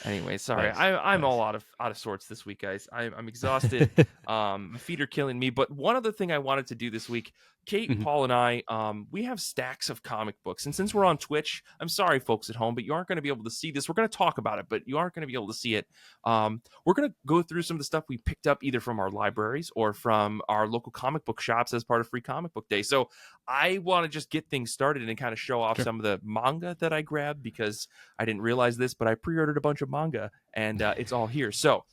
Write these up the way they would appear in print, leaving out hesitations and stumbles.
Anyway, sorry. Nice. I'm Nice. all out of sorts this week, guys. I'm exhausted. My feet are killing me. But one other thing I wanted to do this week, Kate, Mhm. Paul, and I, we have stacks of comic books. And since we're on Twitch, I'm sorry, folks at home, but you aren't going to be able to see this. We're going to talk about it, but you aren't going to be able to see it. We're going to go through some of the stuff we picked up either from our libraries or from our local comic book shops as part of Free Comic Book Day. So I want to just get things started and kind of show off Sure. some of the manga that I grabbed because I didn't realize this, but I pre-ordered a bunch of manga and it's all here. So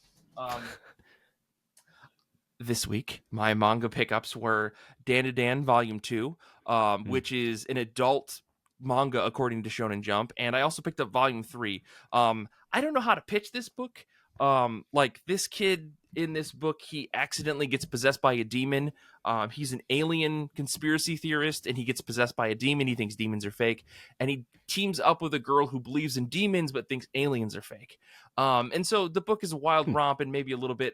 this week, my manga pickups were Dan to Dan Volume 2, which is an adult manga according to Shonen Jump. And I also picked up Volume 3. I don't know how to pitch this book. Like this kid in this book, he accidentally gets possessed by a demon. He's an alien conspiracy theorist and he gets possessed by a demon. He thinks demons are fake. And he teams up with a girl who believes in demons but thinks aliens are fake. And so the book is a wild romp and maybe a little bit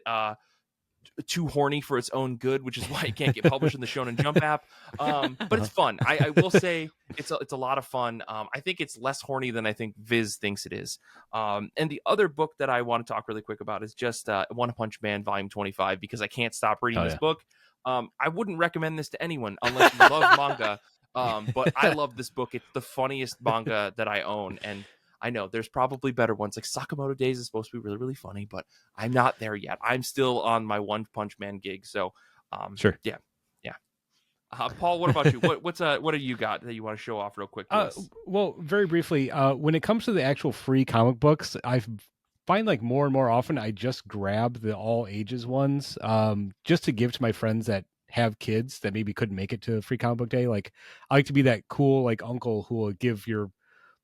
too horny for its own good, which is why it can't get published in the Shonen Jump app. But it's fun. I will say it's a lot of fun. I think it's less horny than I think Viz thinks it is. And the other book that I want to talk really quick about is just One Punch Man Volume 25 because I can't stop reading this book. I wouldn't recommend this to anyone unless you love manga. But I love this book. It's the funniest manga that I own. And I know there's probably better ones. Like Sakamoto Days is supposed to be really, really funny, but I'm not there yet. I'm still on my One Punch Man gig. So, Sure. yeah. Paul, what about you? What do you got that you want to show off real quick to us? Well, very briefly, when it comes to the actual free comic books, I find like more and more often I just grab the all ages ones, just to give to my friends that have kids that maybe couldn't make it to free comic book day. Like I like to be that cool like uncle who will give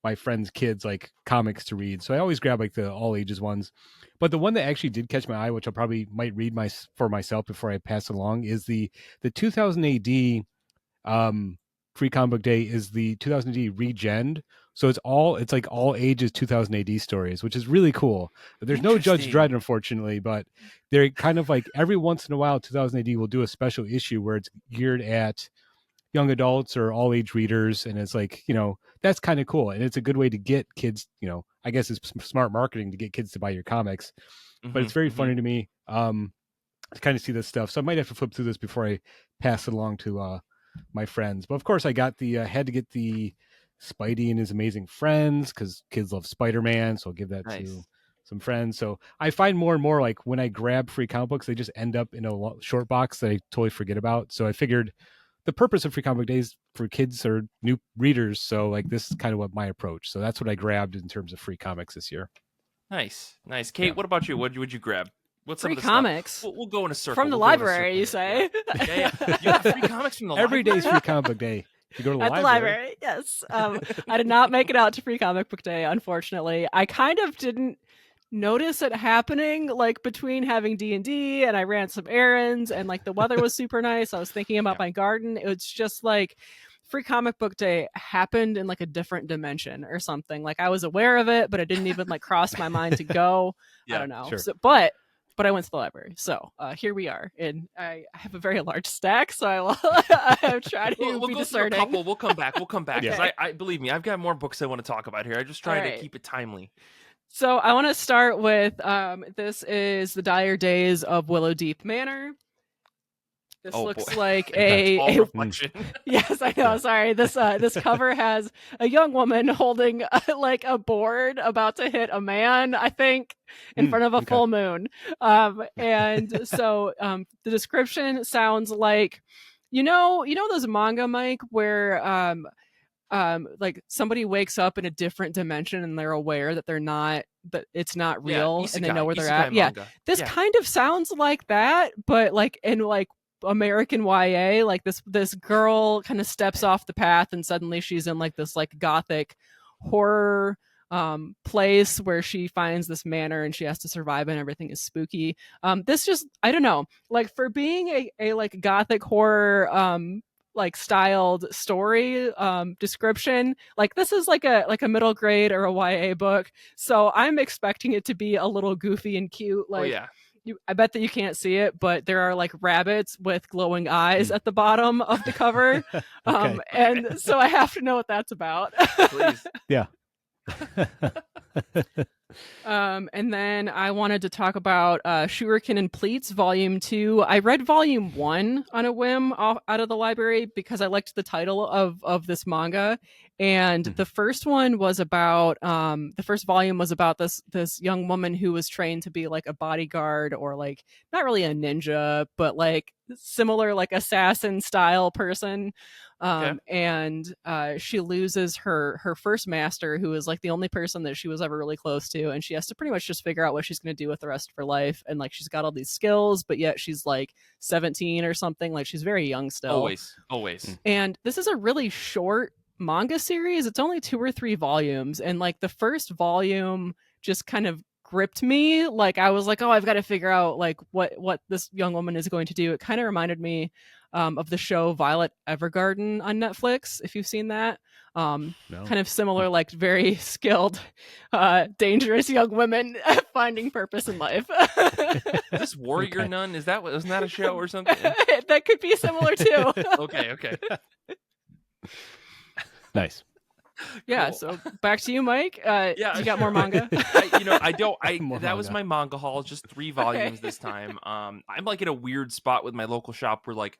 my friends' kids like comics to read. So I always grab like the all ages ones. But the one that actually did catch my eye, which I probably might read for myself before I pass it along, is the 2000 AD free comic book day is the 2000 AD Regened. So it's like all ages 2000 AD stories, which is really cool. There's no Judge Dredd, unfortunately, but they're kind of like every once in a while 2000 AD will do a special issue where it's geared at young adults or all age readers, and it's like, that's kind of cool, and it's a good way to get kids, I guess it's smart marketing to get kids to buy your comics. But it's very funny to me to kind of see this stuff, so I might have to flip through this before I pass it along to my friends. But of course I got had to get the Spidey and His Amazing Friends because kids love Spider-Man, so I'll give that to some friends. So I find more and more like when I grab free comic books, they just end up in a short box that I totally forget about. So I figured the purpose of free comic days for kids or new readers. So like this is kind of what my approach. So that's what I grabbed in terms of free comics this year. Nice. Kate, what about you? What would you grab? What's free comics? We'll go in a circle. From the library, you say? Yeah. You got free comics from the library? Every day's free comic book day. You go to the library. The library, yes. I did not make it out to free comic book day, unfortunately. I kind of didn't notice it happening like between having D&D and I ran some errands and like the weather was super nice. I was thinking about my garden. It's just like free comic book day happened in like a different dimension or something. Like I was aware of it, but it didn't even like cross my mind to go. I don't know. Sure. So, but I went to the library. So here we are. And I have a very large stack. So I'm trying to be discerning. A couple. We'll come back. Because I believe me, I've got more books I want to talk about here. I just try to keep it timely. So I want to start with, this is The Dire Days of Willow Deep Manor. This looks like a reflection. Yes, I know. Sorry. This cover has a young woman holding like a board about to hit a man, I think, in front of a full moon. And so the description sounds like, those manga, Mike, where like somebody wakes up in a different dimension and they're aware that it's not real and they know where they're at. Manga. Yeah. This kind of sounds like that, but like in like American YA, like this girl kind of steps off the path and suddenly she's in like this like gothic horror place where she finds this manor and she has to survive and everything is spooky. This just, I don't know, like for being a like gothic horror like styled story description, like this is like a middle grade or a YA book, so I'm expecting it to be a little goofy and cute. Like I bet that you can't see it, but there are like rabbits with glowing eyes at the bottom of the cover. And so I have to know what that's about. Please. Yeah. And then I wanted to talk about Shuriken and Pleats Volume 2. I read Volume 1 on a whim out of the library because I liked the title of this manga. And the first one was about the first volume was about this young woman who was trained to be like a bodyguard, or like not really a ninja, but like similar like assassin style person. And she loses her first master, who is like the only person that she was ever really close to, and she has to pretty much just figure out what she's going to do with the rest of her life. And like she's got all these skills, but yet she's like 17 or something. Like she's very young still. Always. And this is a really short manga series. It's only 2 or 3 volumes, and like the first volume just kind of gripped me. Like I was like, oh, I've got to figure out like what this young woman is going to do. It kind of reminded me of the show Violet Evergarden on Netflix, if you've seen that. No. Kind of similar, like very skilled, dangerous young women finding purpose in life. Is this Warrior Nun? Isn't that a show or something? That could be similar too. Okay. Nice. Yeah, Cool. so back to you, Mike. You got sure. more manga? That was my manga haul, just 3 volumes this time. I'm like in a weird spot with my local shop where like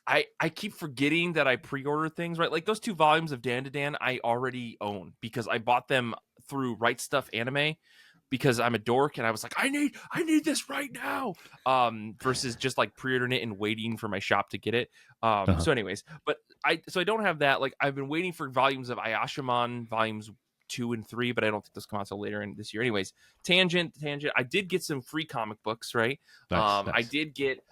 I keep forgetting that I pre-order things, right? Like those 2 volumes of Dan to Dan I already own because I bought them through Right Stuff Anime because I'm a dork and I was like, I need this right now. Versus just like pre-ordering it and waiting for my shop to get it. So anyways, but I don't have that. Like I've been waiting for volumes of Ayashimon volumes 2 and 3, but I don't think those come out till later in this year. Anyways, tangent. I did get some free comic books, right? Nice. I did get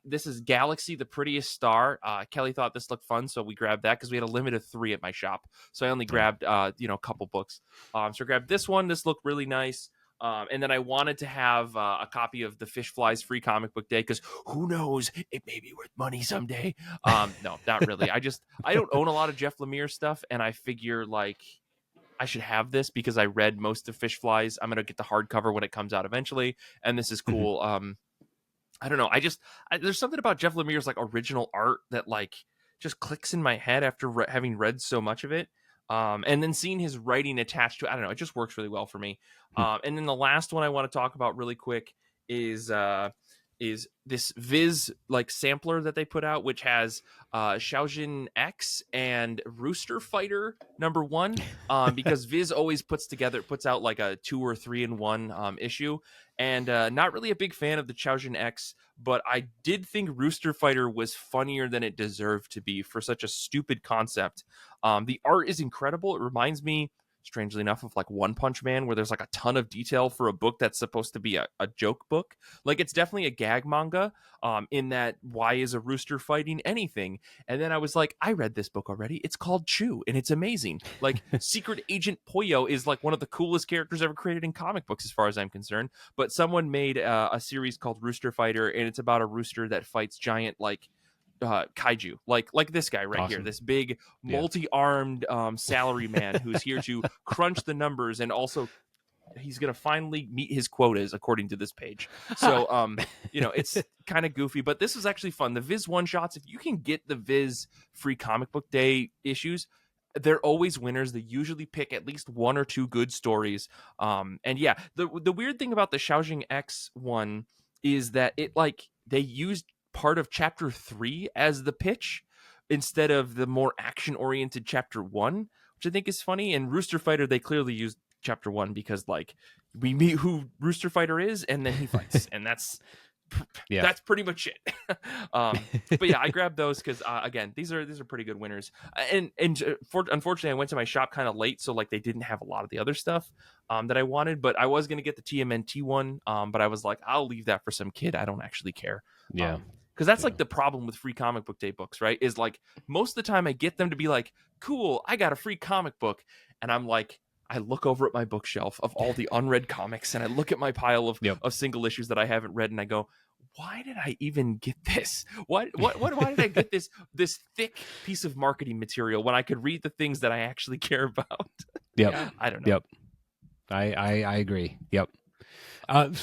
this is Galaxy, the Prettiest Star. Kelly thought this looked fun, so we grabbed that because we had a limit of 3 at my shop. So I only grabbed a couple books. So I grabbed this one. This looked really nice. And then I wanted to have a copy of the Fish Flies Free Comic Book Day because who knows, it may be worth money someday. No, not really. I don't own a lot of Jeff Lemire stuff, and I figure like I should have this because I read most of Fish Flies. I'm gonna get the hardcover when it comes out eventually, and this is cool. I don't know. There's something about Jeff Lemire's like original art that like just clicks in my head after having read so much of it. And then seeing his writing attached to it, I don't know, it just works really well for me. And then the last one I want to talk about really quick is this Viz like sampler that they put out, which has Shaojin X and Rooster Fighter #1, because Viz always puts out like a 2 or 3 in 1 issue. And not really a big fan of the Shaojin X, but I did think Rooster Fighter was funnier than it deserved to be for such a stupid concept. The art is incredible. It reminds me, strangely enough, of like One Punch Man, where there's like a ton of detail for a book that's supposed to be a joke book. Like it's definitely a gag manga, in that why is a rooster fighting anything? And then I was like, I read this book already. It's called Chew, and it's amazing. Like Secret Agent Poyo is like one of the coolest characters ever created in comic books, as far as I'm concerned. But someone made a series called Rooster Fighter, and it's about a rooster that fights giant like kaiju, like this guy right here, this big multi-armed salary man who's here to crunch the numbers, and also he's gonna finally meet his quotas according to this page. So it's kind of goofy, but this is actually fun. The Viz one shots, if you can get the Viz Free Comic Book Day issues, they're always winners. They usually pick at least 1 or 2 good stories. And yeah, the weird thing about the Shaojin X one is that it like they used part of chapter 3 as the pitch instead of the more action-oriented chapter 1, which I think is funny. And Rooster Fighter, they clearly used chapter 1 because like we meet who Rooster Fighter is and then he fights and that's pretty much it. But yeah, I grabbed those because again, these are pretty good winners. And unfortunately, I went to my shop kind of late, so like they didn't have a lot of the other stuff that I wanted. But I was gonna get the TMNT one, but I was like, I'll leave that for some kid. I don't actually care. Yeah. Because that's like the problem with Free Comic Book Day books, right? Is like most of the time I get them to be like, cool, I got a free comic book. And I'm like, I look over at my bookshelf of all the unread comics and I look at my pile of single issues that I haven't read and I go, why did I even get this? Why did I get this thick piece of marketing material when I could read the things that I actually care about? I don't know. I agree.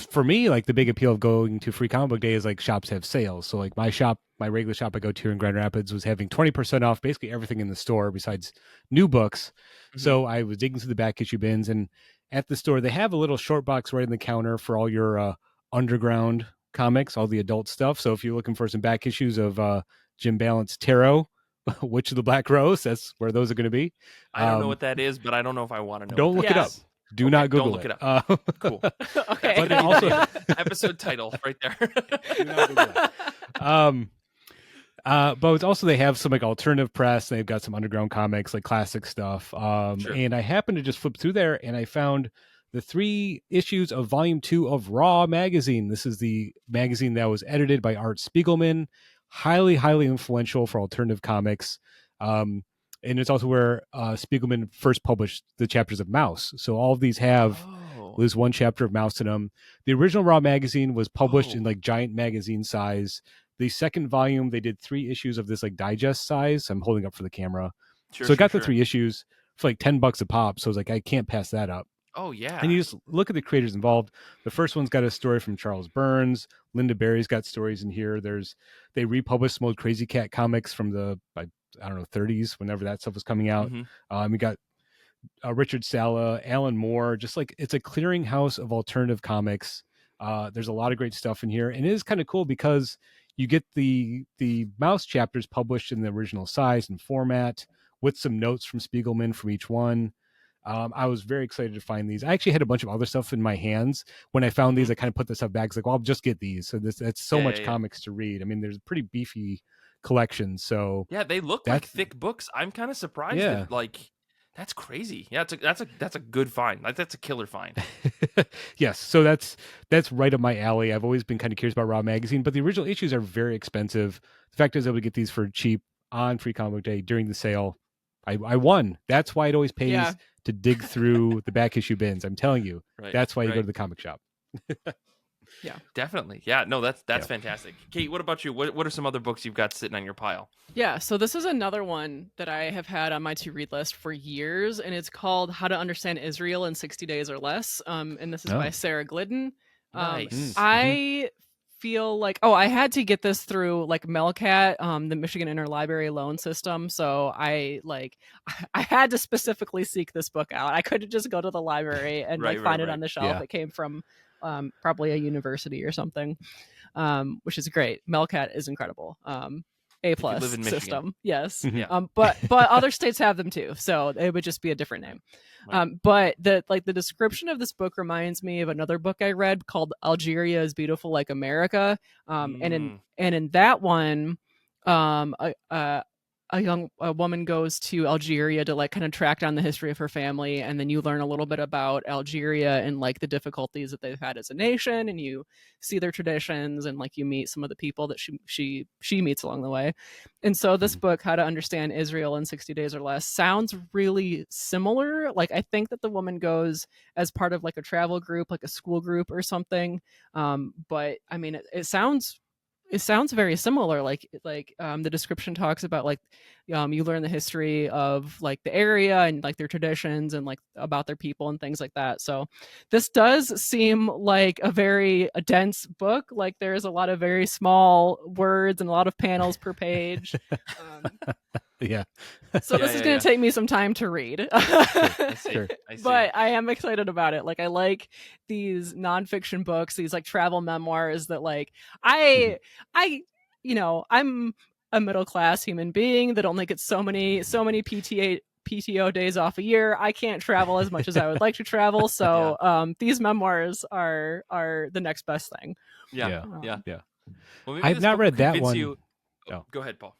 For me, like the big appeal of going to Free Comic Book Day is like shops have sales. So like my regular shop I go to in Grand Rapids was having 20% off basically everything in the store besides new books. Mm-hmm. So I was digging through the back issue bins and at the store, they have a little short box right in the counter for all your underground comics, all the adult stuff. So if you're looking for some back issues of Jim Balance Tarot, Witch of the Black Rose, that's where those are going to be. I don't know what that is, but I don't know if I want to know. Don't what look that it up. is. Do Okay, not Google don't look it. it up. Cool. Okay. But it That's also gonna be the episode title right there. do not Google it. But it's also they have some like alternative press. They've got some underground comics, like classic stuff. Sure. And I happened to just flip through there, and I found the 3 issues of Volume 2 of Raw magazine. This is the magazine that was edited by Art Spiegelman, highly, highly influential for alternative comics. And it's also where Spiegelman first published the chapters of Mouse. So all of these have there's one chapter of Mouse in them. The original Raw magazine was published in like giant magazine size. The second volume, they did 3 issues of this like digest size. I'm holding up for the camera. So I got the 3 issues for like $10 a pop. So I was like, I can't pass that up. Oh yeah. And you just look at the creators involved. The first one's got a story from Charles Burns. Linda Berry's got stories in here. They republished some old Crazy Cat comics from the I don't know 30s, whenever that stuff was coming out. We got Richard Sala, Alan Moore. Just like it's a clearinghouse of alternative comics. There's a lot of great stuff in here, and it is kind of cool because you get the Mouse chapters published in the original size and format with some notes from Spiegelman from each one. I was very excited to find these. I actually had a bunch of other stuff in my hands when I found these. I kind of put this stuff back. It's like, well, I'll just get these. So that's so much comics to read. I mean, there's a pretty beefy collection. So yeah, they look like thick books. I'm kind of surprised. Yeah. That, like that's crazy. Yeah, that's a good find. Like that's a killer find. Yes, so that's right up my alley. I've always been kind of curious about Raw magazine, but the original issues are very expensive. The fact is, I would get these for cheap on Free Comic Book Day during the sale. I won. That's why it always pays to dig through the back issue bins. I'm telling you, that's why you go to the comic shop. Yeah, definitely. Yeah, no, that's fantastic. Kate, what about you? What are some other books you've got sitting on your pile? Yeah, so this is another one that I have had on my to-read list for years, and it's called How to Understand Israel in 60 Days or Less. And this is by Sarah Glidden. Nice. I feel like I had to get this through like Melcat, the Michigan Interlibrary Loan System. So I had to specifically seek this book out. I couldn't just go to the library and find it on the shelf. Yeah. It came from probably a university or something, which is great. Melcat is incredible. A+ system, yes. Yeah. But other states have them too, so it would just be a different name. But the description of this book reminds me of another book I read called Algeria is Beautiful Like America. And in that one, a woman goes to Algeria to like kind of track down the history of her family, and then you learn a little bit about Algeria and like the difficulties that they've had as a nation, and you see their traditions, and like you meet some of the people that she meets along the way. And so this book, How to Understand Israel in 60 Days or Less, sounds really similar. Like I think that the woman goes as part of like a travel group, like a school group or something. But I mean, it sounds very similar. Like the description talks about like you learn the history of like the area and like their traditions and like about their people and things like that. So this does seem like a very dense book. Like there's a lot of very small words and a lot of panels per page. Yeah. So this is going to take me some time to read. I see. But I am excited about it. Like I like these nonfiction books, these like travel memoirs that like I'm a middle class human being that only gets so many PTO days off a year. I can't travel as much as I would like to travel. So these memoirs are the next best thing. Yeah. Well, I've not read that one. Go ahead, Paul.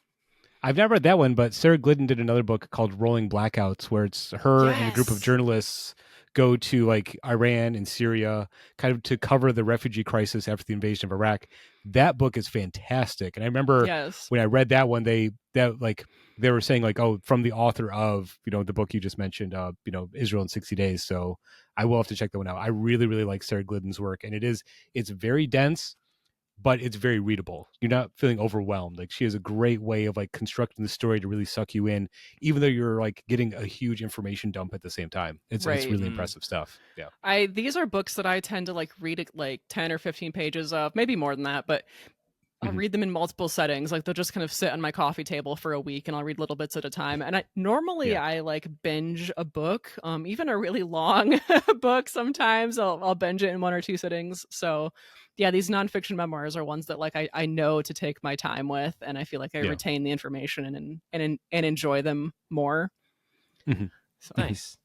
I've never read that one, but Sarah Glidden did another book called Rolling Blackouts, where it's her and a group of journalists go to like Iran and Syria kind of to cover the refugee crisis after the invasion of Iraq. That book is fantastic. And I remember when I read that one, they were saying like, oh, from the author of, the book you just mentioned, Israel in 60 Days. So I will have to check that one out. I really, really like Sarah Glidden's work, and it's very dense, but it's very readable. You're not feeling overwhelmed. Like she has a great way of like constructing the story to really suck you in, even though you're like getting a huge information dump at the same time. It's really impressive stuff. Yeah. These are books that I tend to like read like 10 or 15 pages of, maybe more than that, but I'll Mhm. read them in multiple settings. Like they'll just kind of sit on my coffee table for a week and I'll read little bits at a time. And Yeah. I like binge a book, even a really long book. Sometimes I'll binge it in 1 or 2 sittings. So yeah, these nonfiction memoirs are ones that like I know to take my time with, and I feel like I Yeah. retain the information and enjoy them more. Mhm. So Nice.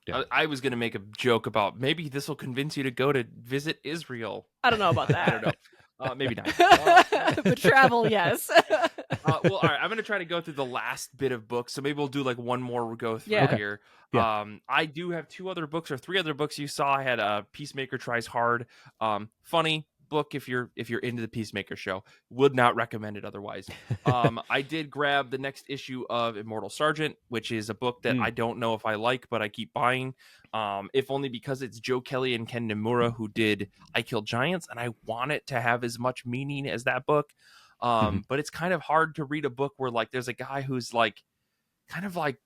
Yeah. I was going to make a joke about maybe this will convince you to go to visit Israel. I don't know about I don't that. know. Maybe not. But travel, yes. Well, all right. I'm going to try to go through the last bit of books. So maybe we'll do like one more go through Yeah. Okay. here. Yeah. I do have 2 other books or 3 other books you saw. I had Peacemaker Tries Hard. Funny book if you're into the Peacemaker show. Would not recommend it otherwise. I did grab the next issue of Immortal Sergeant, which is a book that I don't know if I like, but I keep buying. If only because it's Joe Kelly and Ken Nomura who did I Kill Giants, and I want it to have as much meaning as that book. But it's kind of hard to read a book where like there's a guy who's like kind of like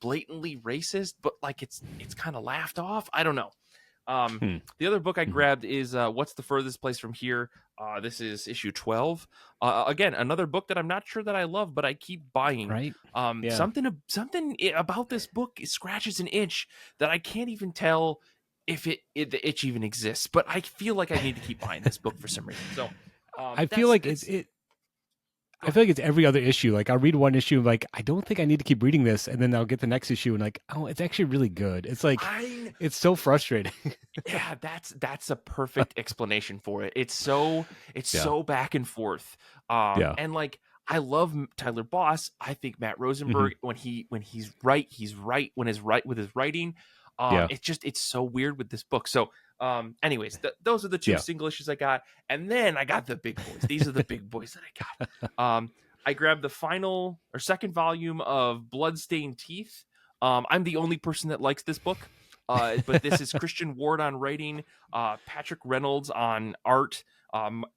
blatantly racist, but like it's kind of laughed off. I don't know. The other book I grabbed is What's the Furthest Place from Here? This is issue 12. Again, another book that I'm not sure that I love, but I keep buying. Right. Yeah. Something about this book scratches an itch that I can't even tell if the itch even exists. But I feel like I need to keep buying this book for some reason. So I feel like I feel like it's every other issue. Like I'll read one issue, like I don't think I need to keep reading this, and then I'll get the next issue and like, oh, it's actually really good. It's like it's so frustrating. Yeah, that's a perfect explanation for it. It's so back and forth. And like I love Tyler Boss. I think Matt Rosenberg when he's right when he's right with his writing. It's so weird with this book. So anyways, those are the 2 single issues I got, and then I got the big boys. These are the big boys that I got. I grabbed the final or second volume of Bloodstained Teeth. I'm the only person that likes this book. But this is Christian Ward on writing, Patrick Reynolds on art,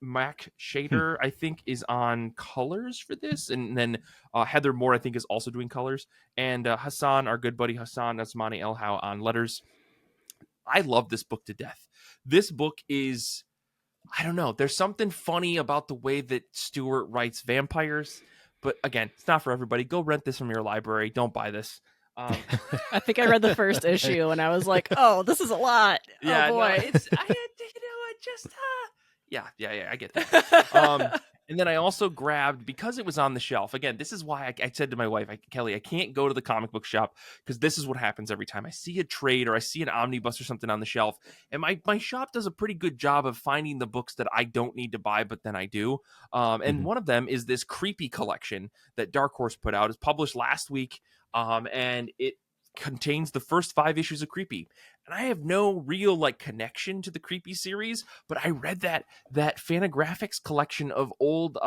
Mac Shader, I think, is on colors for this, and then Heather Moore, I think, is also doing colors, and Hassan, our good buddy Hassan Asmani Elhow on letters. I love this book to death. This book is, I don't know, there's something funny about the way that Stewart writes vampires, but again, it's not for everybody. Go rent this from your library. Don't buy this. I think I read the first issue and I was like, "Oh, this is a lot." Yeah, oh boy, no, I get that. And then I also grabbed, because it was on the shelf. Again, this is why I said to my wife, Kelly, I can't go to the comic book shop because this is what happens every time I see a trade or I see an omnibus or something on the shelf. And my shop does a pretty good job of finding the books that I don't need to buy, but then I do. And one of them is this Creepy collection that Dark Horse put out. It's published last week. And it contains the first 5 issues of Creepy, and I have no real like connection to the Creepy series, but I read that Fantagraphics collection of old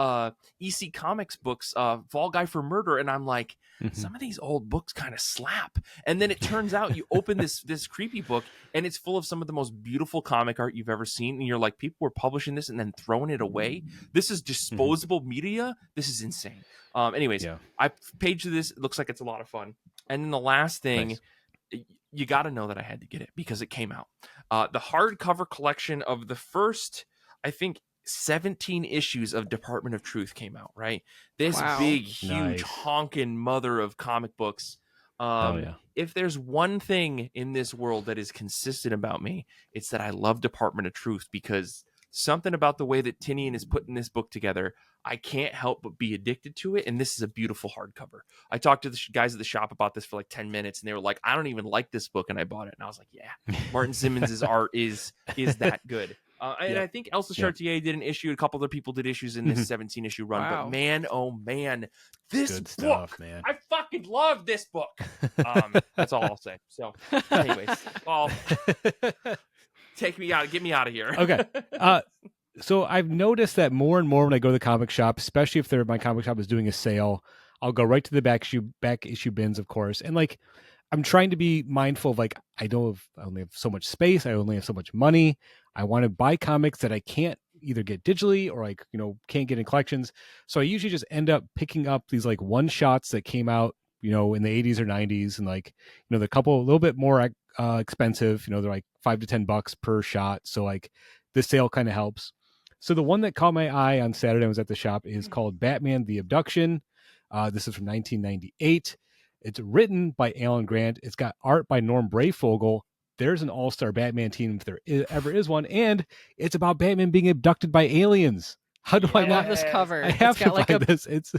EC Comics books, Fall Guy for Murder, and I'm like, some of these old books kind of slap. And then it turns out you open this Creepy book and it's full of some of the most beautiful comic art you've ever seen, and you're like, people were publishing this and then throwing it away. This is disposable media. This is insane. Anyways, I paged through this. It looks like it's a lot of fun. And then the last thing, you got to know that I had to get it because it came out. The hardcover collection of the first, I think, 17 issues of Department of Truth came out, right? This big, huge, honking mother of comic books. If there's one thing in this world that is consistent about me, it's that I love Department of Truth, because something about the way that Tinian is putting this book together, I can't help but be addicted to it. And this is a beautiful hardcover. I talked to the guys at the shop about this for like 10 minutes, and they were like, I don't even like this book. And I bought it. And I was like, yeah, Martin Simmons' art is that good. And I think Elsa Chartier did an issue. A couple other people did issues in this 17 issue run. Wow. But man, oh man, this good book, stuff, man. I fucking love this book. That's all I'll say. So anyways, Paul, get me out of here. Okay. So I've noticed that more and more when I go to the comic shop, especially if my comic shop is doing a sale, I'll go right to the back issue bins, of course. And like, I'm trying to be mindful of like, I only have so much space. I only have so much money. I want to buy comics that I can't either get digitally or like, can't get in collections. So I usually just end up picking up these like one shots that came out, in the 80s or 90s. And like, the couple a little bit more expensive, they're like $5 to $10 per shot. So like this sale kind of helps. So the one that caught my eye on Saturday, I was at the shop, is called Batman: The Abduction. This is from 1998. It's written by Alan Grant. It's got art by Norm Brayfogle. There's an all-star Batman team if there ever is one, and it's about Batman being abducted by aliens. How do I I not? love this cover. I have it's got to like buy a this. It's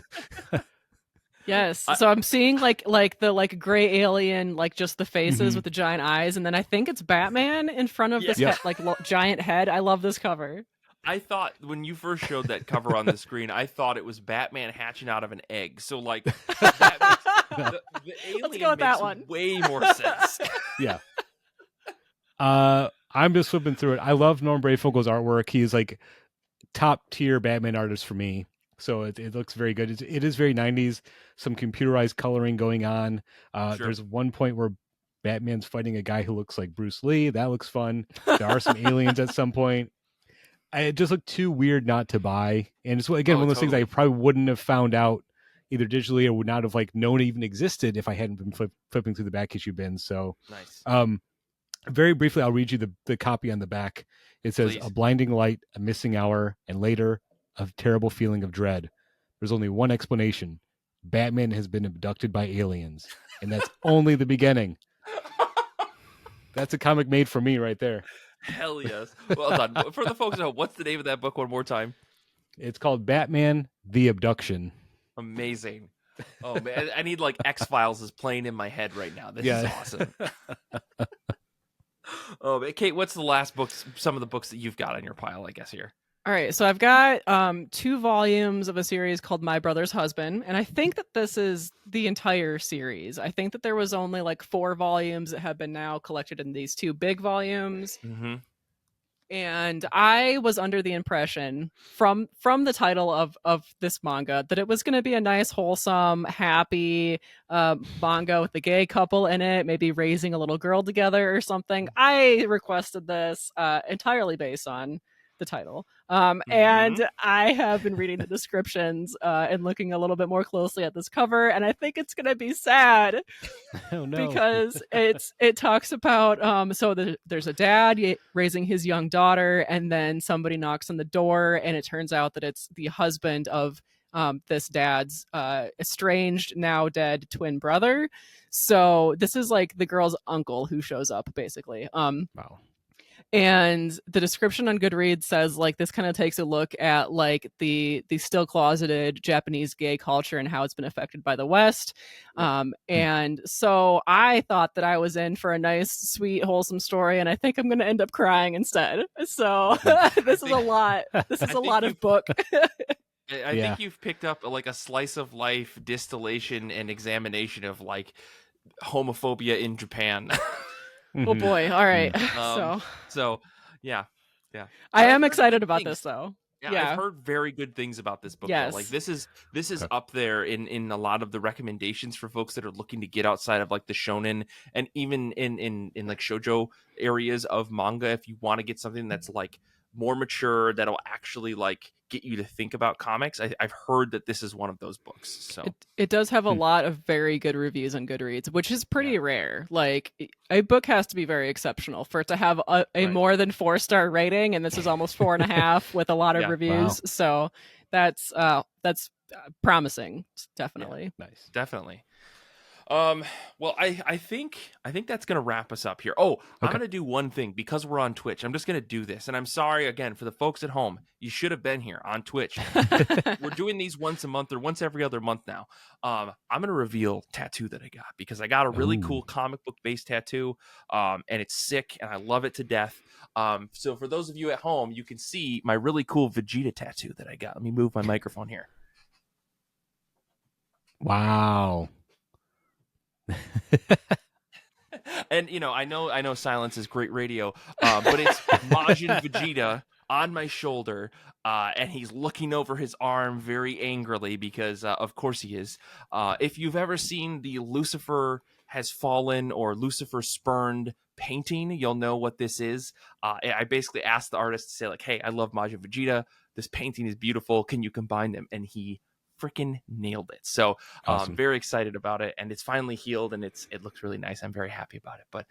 yes. So I'm seeing like the like gray alien, like just the faces with the giant eyes, and then I think it's Batman in front of this giant head. I love this cover. I thought when you first showed that cover on the screen, I thought it was Batman hatching out of an egg. So like that makes, the alien Let's go with makes that one. way more sense. yeah. I'm just flipping through it. I love Norm Brayfogle's artwork. He's like top tier Batman artist for me. So it looks very good. It is very 90s. Some computerized coloring going on. Sure. There's one point where Batman's fighting a guy who looks like Bruce Lee. That looks fun. There are some aliens at some point. It just looked too weird not to buy. And it's again one of those things I probably wouldn't have found out either digitally or would not have like known it even existed if I hadn't been flipping through the back issue bins. So nice. Very briefly, I'll read you the copy on the back. It says, Please. A blinding light, a missing hour, and later, a terrible feeling of dread. There's only one explanation. Batman has been abducted by aliens. And that's only the beginning. That's a comic made for me right there. Hell yes. Well done. For the folks at home, what's the name of that book one more time? It's called Batman: The Abduction. Amazing. Oh man, I need like X-Files is playing in my head right now. This is awesome. Oh, man. Kate, what's the last books? Some of the books that you've got on your pile, I guess here. All right, so I've got 2 volumes of a series called My Brother's Husband, and I think that this is the entire series. I think that there was only like 4 volumes that have been now collected in these 2 big volumes. Mm-hmm. And I was under the impression from the title of this manga that it was going to be a nice, wholesome, happy manga with a gay couple in it, maybe raising a little girl together or something. I requested this entirely based on the title. And I have been reading the descriptions and looking a little bit more closely at this cover, and I think it's going to be sad. Oh, no. Because it talks about there's a dad raising his young daughter, and then somebody knocks on the door, and it turns out that it's the husband of this dad's estranged, now dead twin brother. So this is like the girl's uncle who shows up, basically. Wow. And the description on Goodreads says like this kind of takes a look at like the still closeted Japanese gay culture and how it's been affected by the West. And so I thought that I was in for a nice, sweet, wholesome story, and I think I'm going to end up crying instead. So this is a lot. This is a lot of book. I think you've picked up like a slice of life distillation and examination of like homophobia in Japan. Oh boy! All right. So yeah. I am excited about this though. Yeah, I've heard very good things about this book. Yes. Though. Like this is up there in a lot of the recommendations for folks that are looking to get outside of like the shonen and even in like shoujo areas of manga. If you want to get something that's like more mature, that'll actually like get you to think about comics, I've heard that this is one of those books. So it does have a lot of very good reviews on Goodreads, which is pretty rare. Like a book has to be very exceptional for it to have a more than 4-star rating, and this is almost 4.5 with a lot of reviews. Wow. So that's promising, definitely. Yeah. Nice, definitely. Well, I think that's gonna wrap us up here. Oh, okay. I'm gonna do one thing because we're on Twitch. I'm just gonna do this, and I'm sorry again for the folks at home. You should have been here on Twitch. We're doing these once a month or once every other month now. I'm gonna reveal tattoo that I got because I got a really cool comic book based tattoo, and it's sick, and I love it to death. So for those of you at home, you can see my really cool Vegeta tattoo that I got. Let me move my microphone here. Wow. And I know silence is great radio, but it's Majin Vegeta on my shoulder, and he's looking over his arm very angrily because of course he is. If you've ever seen the Lucifer Has Fallen or Lucifer Spurned painting, you'll know what this is. I basically asked the artist to say like, hey, I love Majin Vegeta, this painting is beautiful, can you combine them? And he freaking nailed it. So Awesome. very excited about it, and it's finally healed, and it looks really nice. I'm very happy about it. But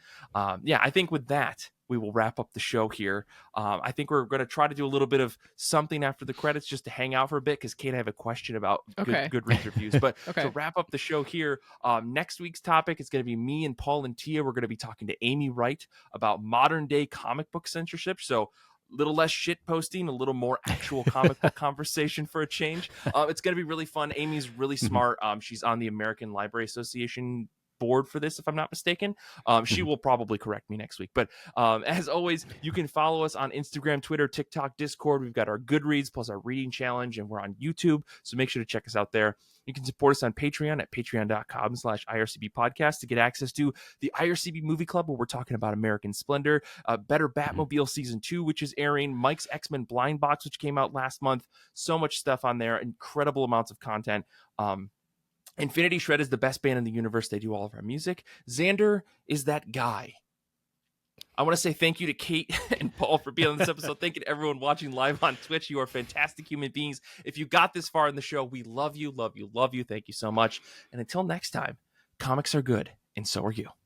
yeah, I think with that, we will wrap up the show here. I think we're going to try to do a little bit of something after the credits just to hang out for a bit, because Kate, I have a question about Goodreads reviews. But to wrap up the show here, next week's topic is going to be me and Paul and Tia. We're going to be talking to Amy Wright about modern day comic book censorship. So a little less shit posting, a little more actual comic book conversation for a change. It's going to be really fun. Amy's really smart. She's on the American Library Association board for this, if I'm not mistaken. She will probably correct me next week. But as always, you can follow us on Instagram, Twitter, TikTok, Discord. We've got our Goodreads plus our reading challenge, and we're on YouTube. So make sure to check us out there. You can support us on Patreon at patreon.com/IRCB podcast to get access to the IRCB Movie Club, where we're talking about American Splendor, Better Batmobile Season 2, which is airing, Mike's X-Men Blind Box, which came out last month. So much stuff on there, incredible amounts of content. Infinity Shred is the best band in the universe. They do all of our music. Xander is that guy. I want to say thank you to Kate and Paul for being on this episode. Thank you to everyone watching live on Twitch. You are fantastic human beings. If you got this far in the show, we love you, love you, love you. Thank you so much. And until next time, comics are good, and so are you.